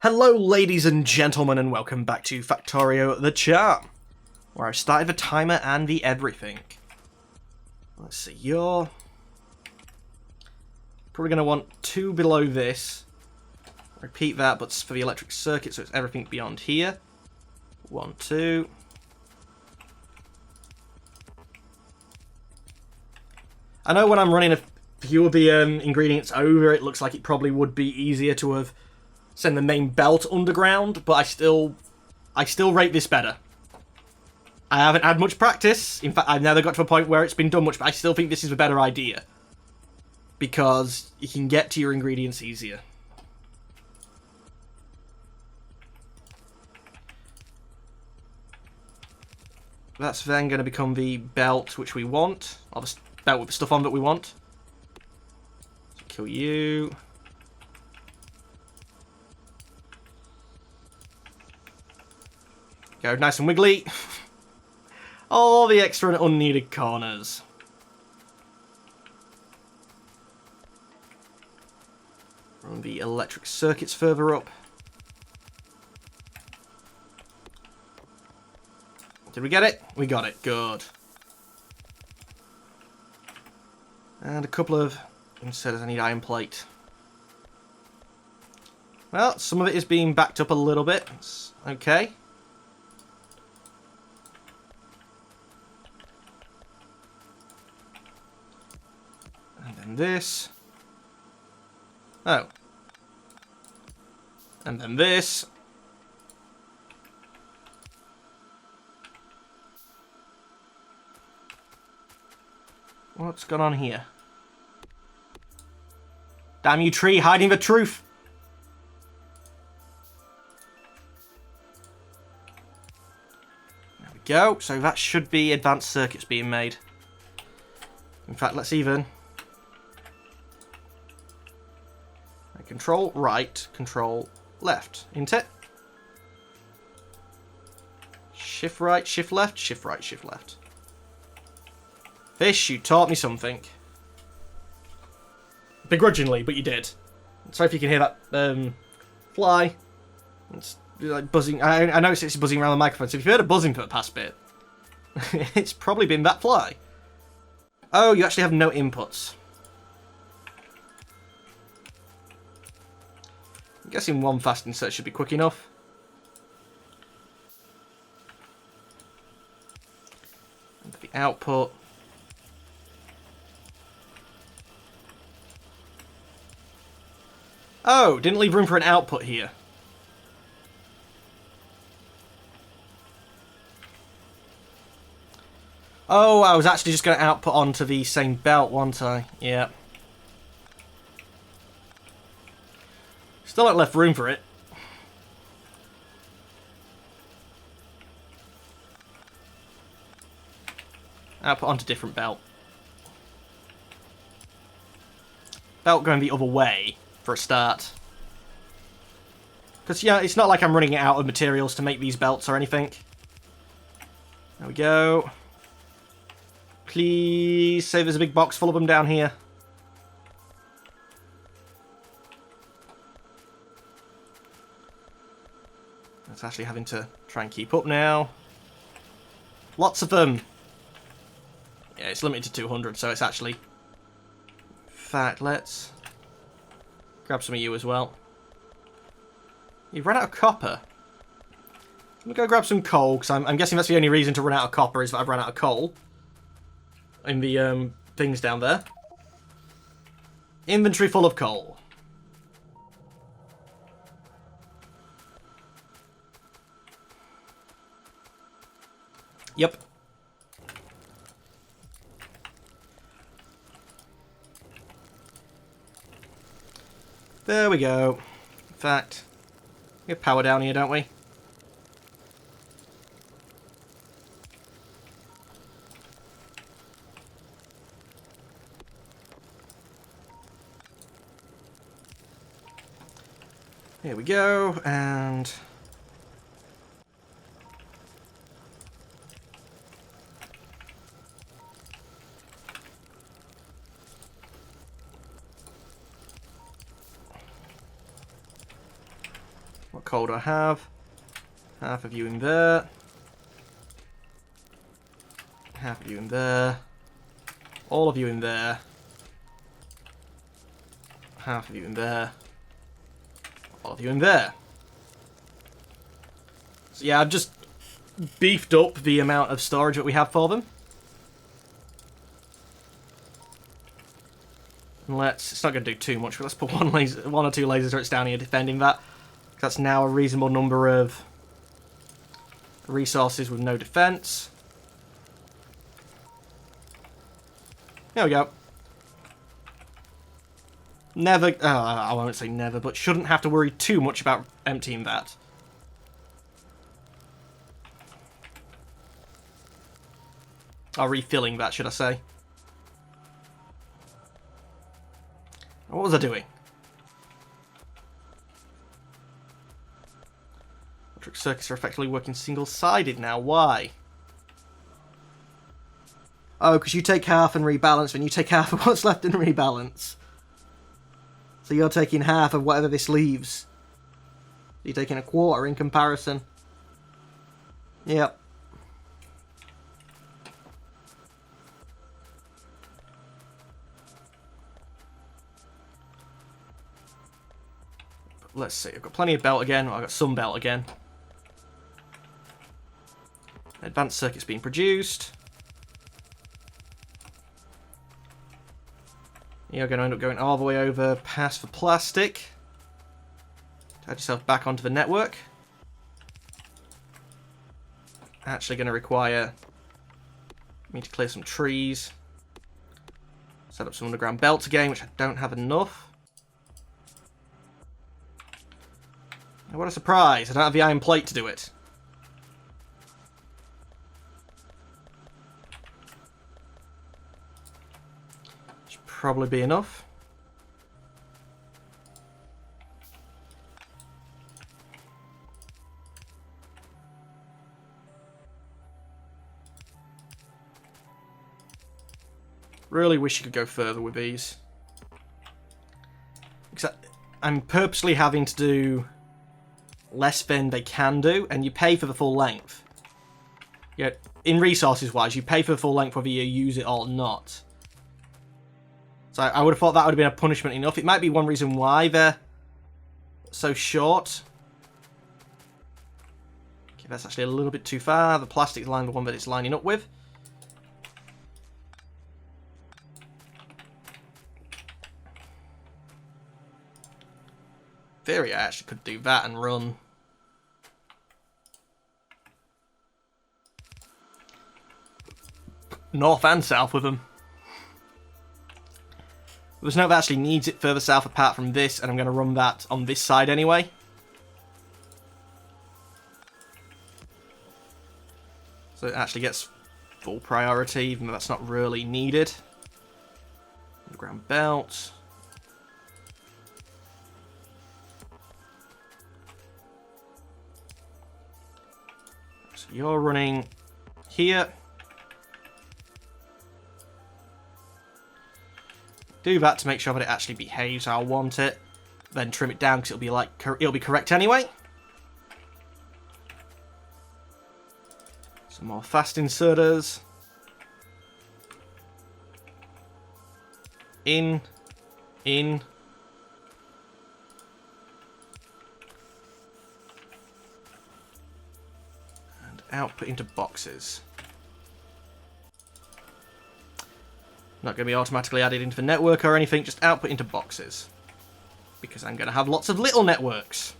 Hello ladies and gentlemen, and welcome back to Factorio the Charm, where I've started the timer and the everything. Let's see, you're probably going to want 2 below this. Repeat that, but for the electric circuit, so it's everything beyond here. 1, 2. I know when I'm running a few of the ingredients over, it looks like it probably would be easier to have send the main belt underground, but I still rate this better. I haven't had much practice. In fact, I've never got to a point where it's been done much, but I still think this is a better idea. Because you can get to your ingredients easier. That's then going to become the belt which we want. Or the belt with the stuff on that we want. So kill you. Go nice and wiggly. All the extra and unneeded corners. Run the electric circuits further up. Did we get it? We got it. Good. And a couple of inserters. I need iron plate. Well, some of it is being backed up a little bit. It's okay. And then this. Oh. And then this. What's gone on here? Damn you, tree, hiding the truth! There we go. So that should be advanced circuits being made. In fact, let's even... Control right, control left, isn't it? Shift right, shift left, shift right, shift left. Fish, you taught me something. Begrudgingly, but you did. Sorry if you can hear that fly. It's like buzzing. I noticed it's buzzing around the microphone, so if you heard a buzzing for the past bit, it's probably been that fly. Oh, you actually have no inputs. I'm guessing one fast insert should be quick enough. And for the output. Oh, didn't leave room for an output here. Oh, I was actually just going to output onto the same belt, wasn't I? Yeah. Still not left room for it. Output onto different belt. Belt going the other way for a start. Because, yeah, it's not like I'm running out of materials to make these belts or anything. There we go. Please say there's a big box full of them down here. It's actually having to try and keep up now. Lots of them. Yeah, it's limited to 200, so it's actually... In fact, let's grab some of you as well. You've run out of copper. Let me go grab some coal, because I'm guessing that's the only reason to run out of copper is that I've run out of coal. In the things down there. Inventory full of coal. Yep. There we go. In fact, we have power down here, don't we? Here we go, and... What coal do I have? Half of you in there. Half of you in there. All of you in there. Half of you in there. All of you in there. So yeah, I've just beefed up the amount of storage that we have for them. And it's not going to do too much, but let's put one or two laser turrets down here defending that. That's now a reasonable number of resources with no defense. There we go. Never, I won't say never, but shouldn't have to worry too much about emptying that. Or refilling that, should I say. What was I doing? Electric circuits are effectively working single-sided now. Why? Oh, because you take half and rebalance, and you take half of what's left and rebalance. So you're taking half of whatever this leaves. You're taking a quarter in comparison. Yep. Let's see, I've got plenty of belt again. Well, I've got some belt again. Advanced circuits being produced. You're going to end up going all the way over past the plastic. Add yourself back onto the network. Actually going to require me to clear some trees. Set up some underground belts again, which I don't have enough. What a surprise, I don't have the iron plate to do it. Should probably be enough. Really wish you could go further with these. Because I'm purposely having to do less than they can do, and you pay for the full length. Yeah, in resources wise, you pay for the full length whether you use it or not. So I would have thought that would have been a punishment enough. It might be one reason why they're so short. Okay, that's actually a little bit too far. The plastic line, the one that it's lining up with. In theory, I actually could do that and run north and south with them. There's no that actually needs it further south apart from this, and I'm going to run that on this side anyway. So it actually gets full priority, even though that's not really needed. Underground belt. So you're running here. Do that to make sure that it actually behaves how I want it. Then trim it down because it'll be correct anyway. Some more fast inserters. In. And output into boxes. Not going to be automatically added into the network or anything, just output into boxes. Because I'm going to have lots of little networks.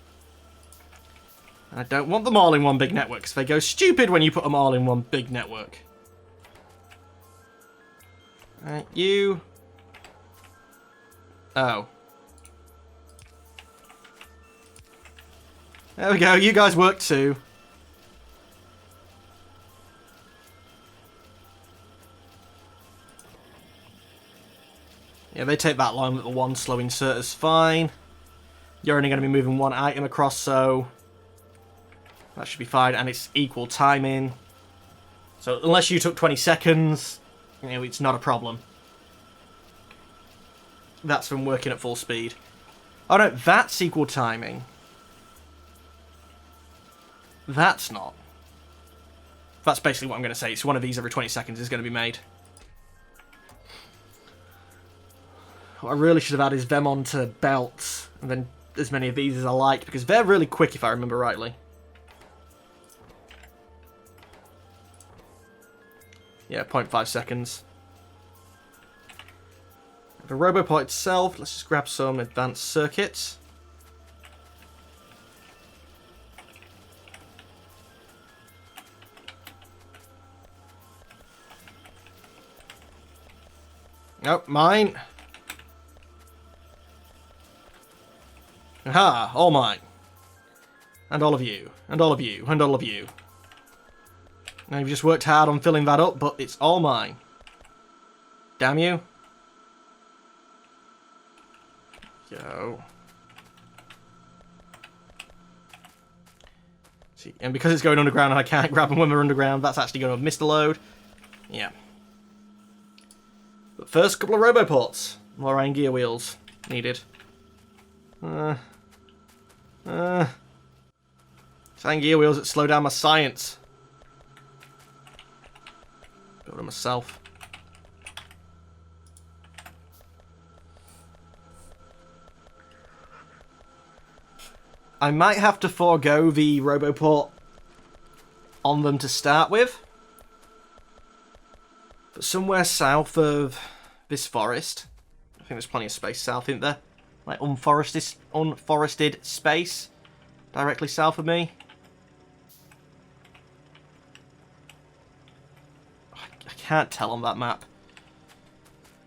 And I don't want them all in one big network, because they go stupid when you put them all in one big network. Right, you. Oh. There we go, you guys work too. Yeah, they take that long, but the one slow insert is fine. You're only going to be moving one item across, so that should be fine, and it's equal timing. So unless you took 20 seconds, you know, it's not a problem. That's from working at full speed. Oh no, that's equal timing. That's not. That's basically what I'm going to say. It's one of these every 20 seconds is going to be made. What I really should have had is them onto belts, and then as many of these as I like, because they're really quick if I remember rightly. Yeah, 0.5 seconds. The Roboport itself, let's just grab some advanced circuits. Nope, mine. Aha, all mine. And all of you, and all of you, and all of you. Now you've just worked hard on filling that up, but it's all mine. Damn you. Go. See, and because it's going underground and I can't grab them when they're underground, that's actually going to have missed a load. Yeah. But first, a couple of Roboports. More iron gear wheels needed. It's iron gear wheels that slow down my science. Build them myself. I might have to forego the Roboport on them to start with. But somewhere south of this forest, I think there's plenty of space south, isn't there? Like unforested space directly south of me. I can't tell on that map.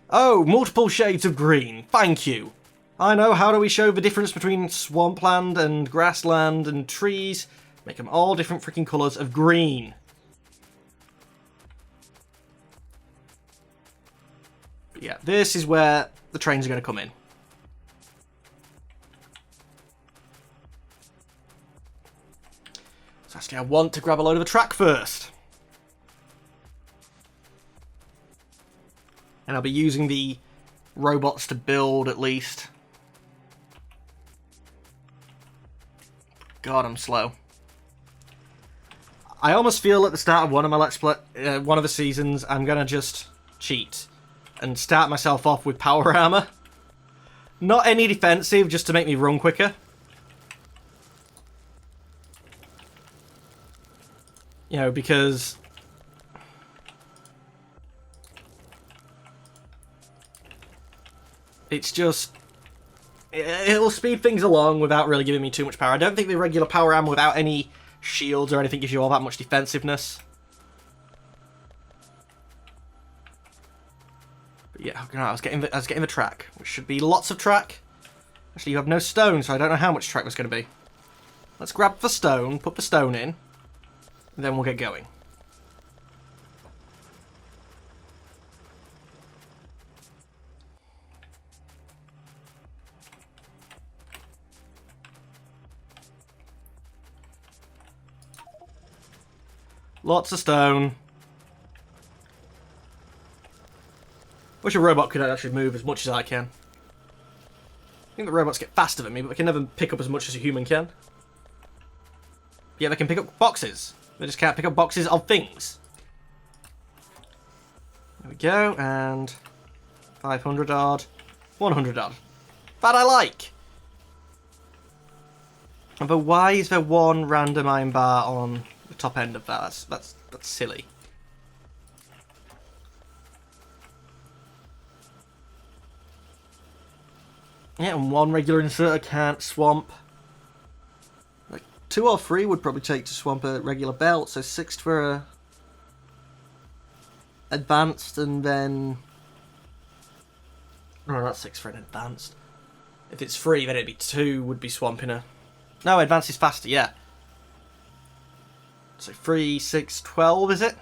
Oh, multiple shades of green. Thank you. I know, how do we show the difference between swampland and grassland and trees? Make them all different freaking colours of green. But yeah, this is where the trains are going to come in. So actually I want to grab a load of the track first. And I'll be using the robots to build at least. God, I'm slow. I almost feel at the start of one of my Let's Play, one of the seasons, I'm going to just cheat and start myself off with power armor. Not any defensive, just to make me run quicker. You know, because it's just, it'll speed things along without really giving me too much power. I don't think the regular power armor without any shields or anything gives you all that much defensiveness. But yeah, I was getting the track, which should be lots of track. Actually, you have no stone, so I don't know how much track there's going to be. Let's grab the stone, put the stone in, and then we'll get going. Lots of stone. Wish a robot could actually move as much as I can. I think the robots get faster than me, but they can never pick up as much as a human can. Yeah, they can pick up boxes. They just can't pick up boxes of things. There we go, and 500 odd, 100 odd. That I like. But why is there one random iron bar on the top end of that? That's silly. Yeah, and one regular inserter can't swamp. Like 2 or 3 would probably take to swamp a regular belt, so 6 for a advanced, and then no, that's 6 for an advanced. If it's 3, then it'd be 2 would be swamping a. No, advanced is faster, yeah. So 3, 6, 12, is it?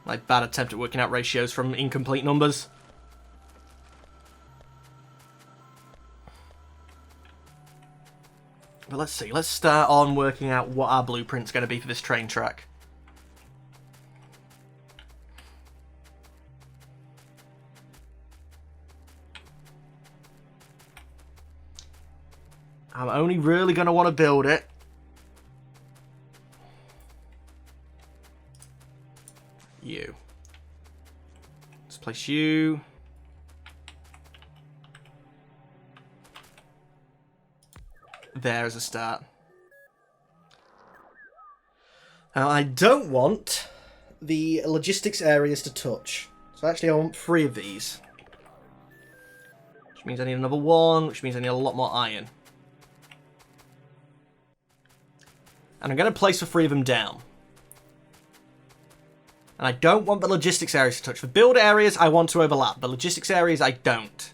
My bad attempt at working out ratios from incomplete numbers. But let's see, let's start on working out what our blueprint's going to be for this train track. I'm only really going to want to build it. You. Let's place you. There as a start. Now, I don't want the logistics areas to touch. So actually I want 3 of these. Which means I need another 1, which means I need a lot more iron. And I'm going to place the 3 of them down. And I don't want the logistics areas to touch. The build areas I want to overlap, but logistics areas I don't.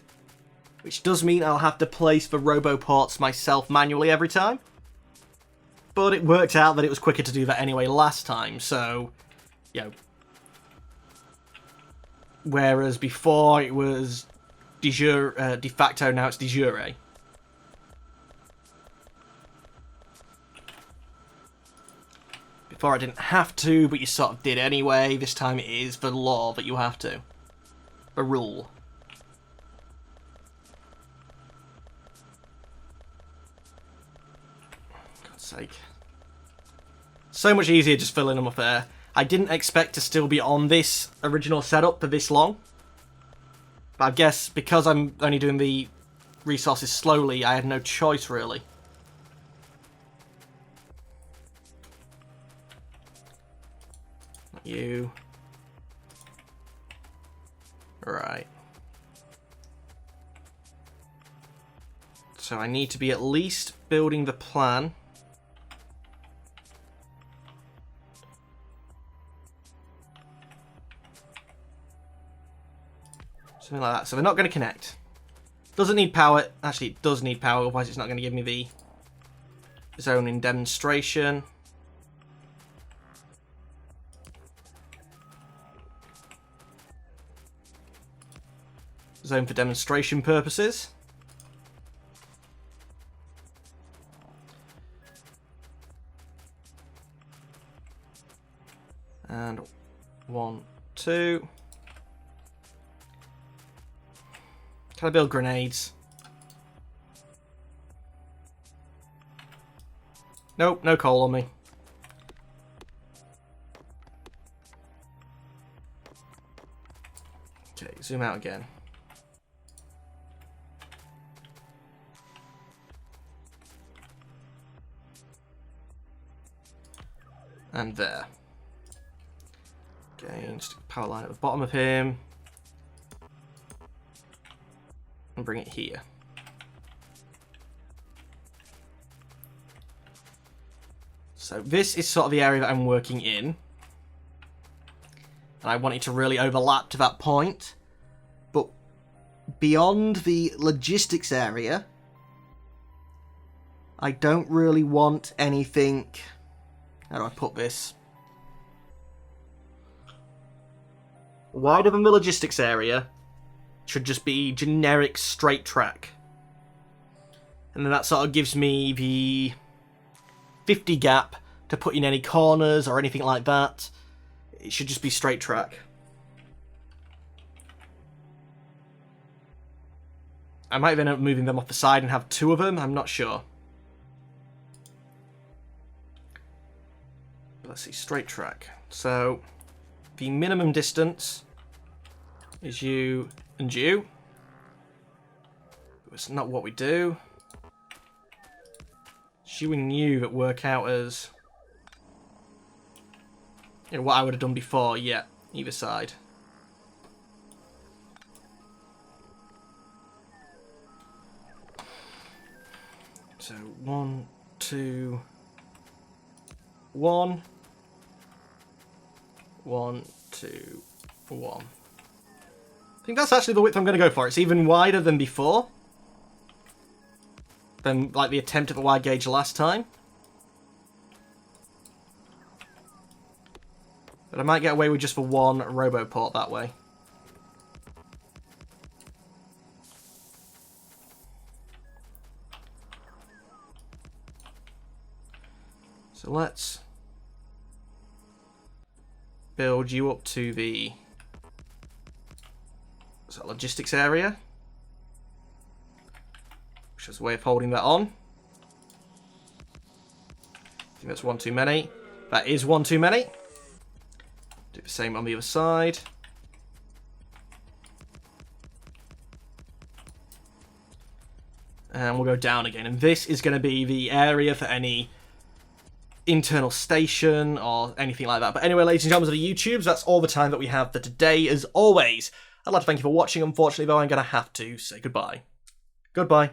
Which does mean I'll have to place the roboports myself manually every time. But it worked out that it was quicker to do that anyway last time, so, you know. Whereas before it was de facto, now it's de jure. Before I didn't have to, but you sort of did anyway. This time it is the law that you have to. The rule. God's sake. So much easier just filling them up there. I didn't expect to still be on this original setup for this long. But I guess because I'm only doing the resources slowly, I had no choice really. Not you. Right. So I need to be at least building the plan. Something like that. So they're not going to connect. Doesn't need power. Actually, it does need power, otherwise it's not going to give me the zone in demonstration. Zone for demonstration purposes. And 1, 2. Can I build grenades? Nope, no coal on me. Okay, zoom out again. And there. Okay, stick a power line at the bottom of him. And bring it here. So this is sort of the area that I'm working in. And I want it to really overlap to that point. But beyond the logistics area, I don't really want anything... How do I put this? Wider than the logistics area. Should just be generic straight track. And then that sort of gives me the 50 gap to put in any corners or anything like that. It should just be straight track. I might end up moving them off the side and have 2 of them, I'm not sure. But let's see, straight track. So, the minimum distance is you and you. It's not what we do. It's you and you that work out as... You know, what I would have done before, yeah, either side. So, 1, 2, 1. 1, 2, 1. I think that's actually the width I'm going to go for. It's even wider than before. Than, like, the attempt at the wide gauge last time. But I might get away with just the 1 roboport that way. So let's build you up to the logistics area, which is a way of holding that on. think that's one too many. That is one too many. Do the same on the other side. And we'll go down again. And this is going to be the area for any internal station or anything like that. But anyway, ladies and gentlemen of the YouTubes, that's all the time that we have for today. As always, I'd like to thank you for watching. Unfortunately, though, I'm going to have to say goodbye. Goodbye.